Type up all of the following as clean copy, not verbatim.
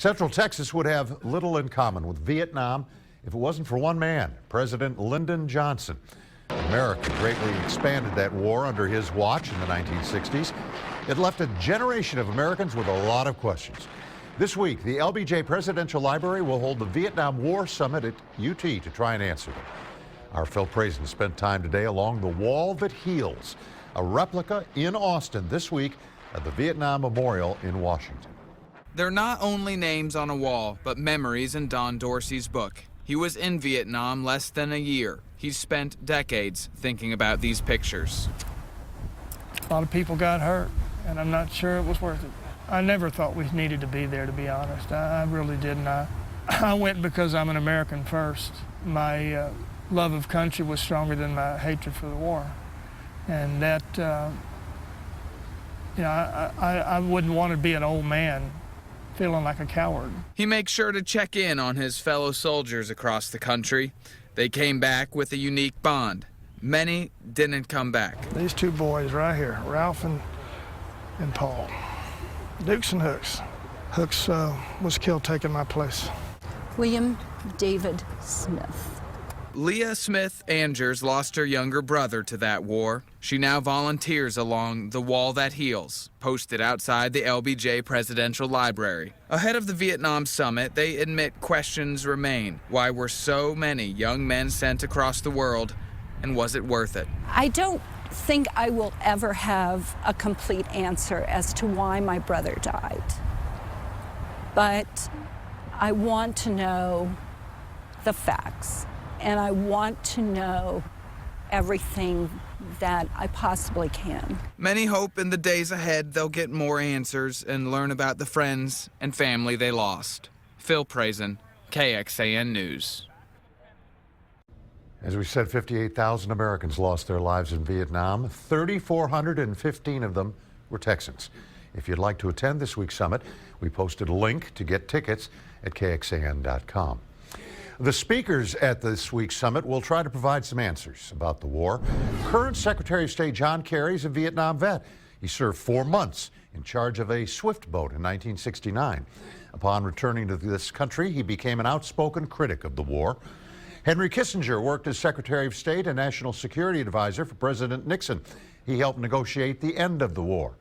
Central Texas would have little in common with Vietnam if it wasn't for one man, President Lyndon Johnson. America greatly expanded that war under his watch in the 1960s. It left a generation of Americans with a lot of questions. This week, the LBJ Presidential Library will hold the Vietnam War Summit at UT to try and answer them. Our Phil Prazen spent time today along the Wall That Heals, a replica in Austin this week at the Vietnam Memorial in Washington. They're not only names on a wall, but memories in Don Dorsey's book. He was in Vietnam less than a year. He's spent decades thinking about these pictures. A lot of people got hurt, and I'm not sure it was worth it. I never thought we needed to be there, to be honest. I really didn't. I went because I'm an American first. My love of country was stronger than my hatred for the war. And that, I wouldn't want to be an old man feeling like a coward. He makes sure to check in on his fellow soldiers across the country. They came back with a unique bond. Many didn't come back. These two boys right here, Ralph and Paul, Dukes and Hooks. Hooks was killed taking my place. William David Smith. Leah Smith Angers lost her younger brother to that war. She now volunteers along the Wall That Heals, posted outside the LBJ Presidential Library. Ahead of the Vietnam summit, they admit questions remain. Why were so many young men sent across the world, and was it worth it? I don't think I will ever have a complete answer as to why my brother died. But I want to know the facts. And I want to know everything that I possibly can. Many hope in the days ahead they'll get more answers and learn about the friends and family they lost. Phil Prazen, KXAN News. As we said, 58,000 Americans lost their lives in Vietnam. 3,415 of them were Texans. If you'd like to attend this week's summit, we posted a link to get tickets at KXAN.com. The speakers at this week's summit will try to provide some answers about the war. Current Secretary of State John Kerry is a Vietnam vet. He served 4 months in charge of a swift boat in 1969. Upon returning to this country, he became an outspoken critic of the war. Henry Kissinger worked as Secretary of State and National Security Advisor for President Nixon. He helped negotiate the end of the war.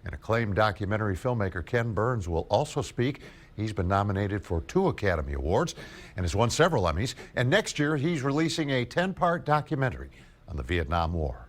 And acclaimed documentary filmmaker Ken Burns will also speak. He's been nominated for 2 Academy Awards and has won several Emmys. And next year, he's releasing a 10-part documentary on the Vietnam War.